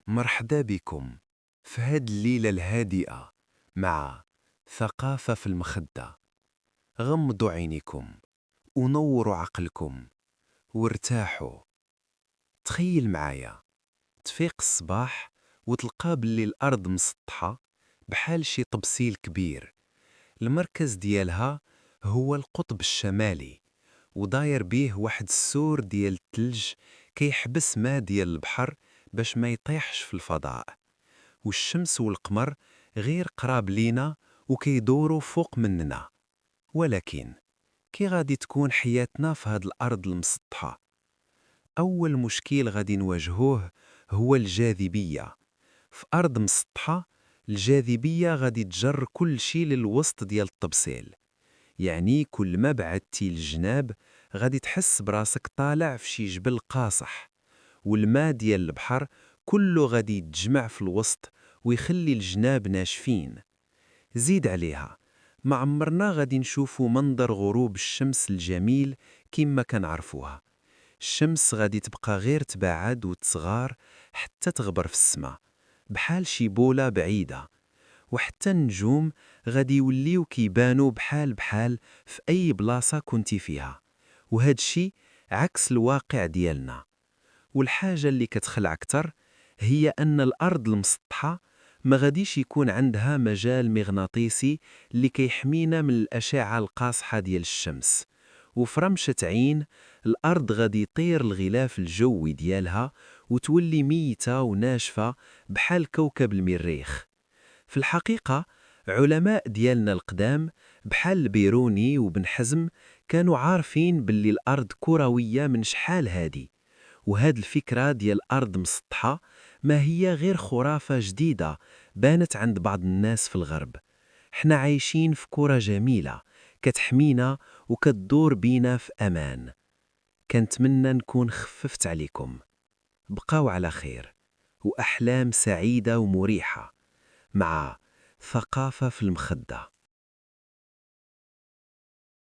مرحبا بكم في هاد الليلة الهادئة مع ثقافة في المخدة. غمضوا عينيكم ونوروا عقلكم وارتاحوا. تخيل معايا تفيق الصباح وتلقى باللي الأرض مسطحة بحال شي طبسيل كبير. المركز ديالها هو القطب الشمالي وداير بيه واحد السور ديال التلج كيحبس ما ديال البحر باش ما يطيحش في الفضاء. والشمس والقمر غير قراب لينا وكيدوروا فوق مننا. ولكن كي غادي تكون حياتنا في هاد الأرض المسطحة؟ أول مشكل غادي نواجهوه هو الجاذبية. في أرض مسطحة الجاذبية غادي تجر كل شي للوسط ديال الطبسيل. يعني كل ما بعدتي الجناب غادي تحس براسك طالع في شي جبل قاصح، والماء ديال البحر كله غادي يتجمع في الوسط ويخلي الجناب ناشفين. زيد عليها ما عمرنا غادي نشوفوا منظر غروب الشمس الجميل كما كنعرفوها. الشمس غادي تبقى غير تباعد وتصغار حتى تغبر في السماء بحال شي بولة بعيدة. وحتى النجوم غادي يوليو كيبانو بحال في أي بلاصة كنتي فيها. وهاد الشي عكس الواقع ديالنا. والحاجة اللي كتخلع أكتر هي أن الأرض المسطحة ما غاديش يكون عندها مجال مغناطيسي اللي كيحمينا من الأشعة القاصحة ديال الشمس. وفرمشة عين الأرض غادي يطير الغلاف الجوي ديالها وتولي ميتة وناشفة بحال كوكب المريخ. في الحقيقة علماء ديالنا القدام بحال البيروني وبن حزم كانوا عارفين باللي الأرض كروية من شحال هادي. وهاد الفكرة ديال الأرض مسطحة ما هي غير خرافة جديدة بانت عند بعض الناس في الغرب. احنا عايشين في كرة جميلة كتحمينا وكتدور بينا في أمان. كنتمنى نكون خففت عليكم. بقاو على خير وأحلام سعيدة ومريحة مع ثقافة في المخدة.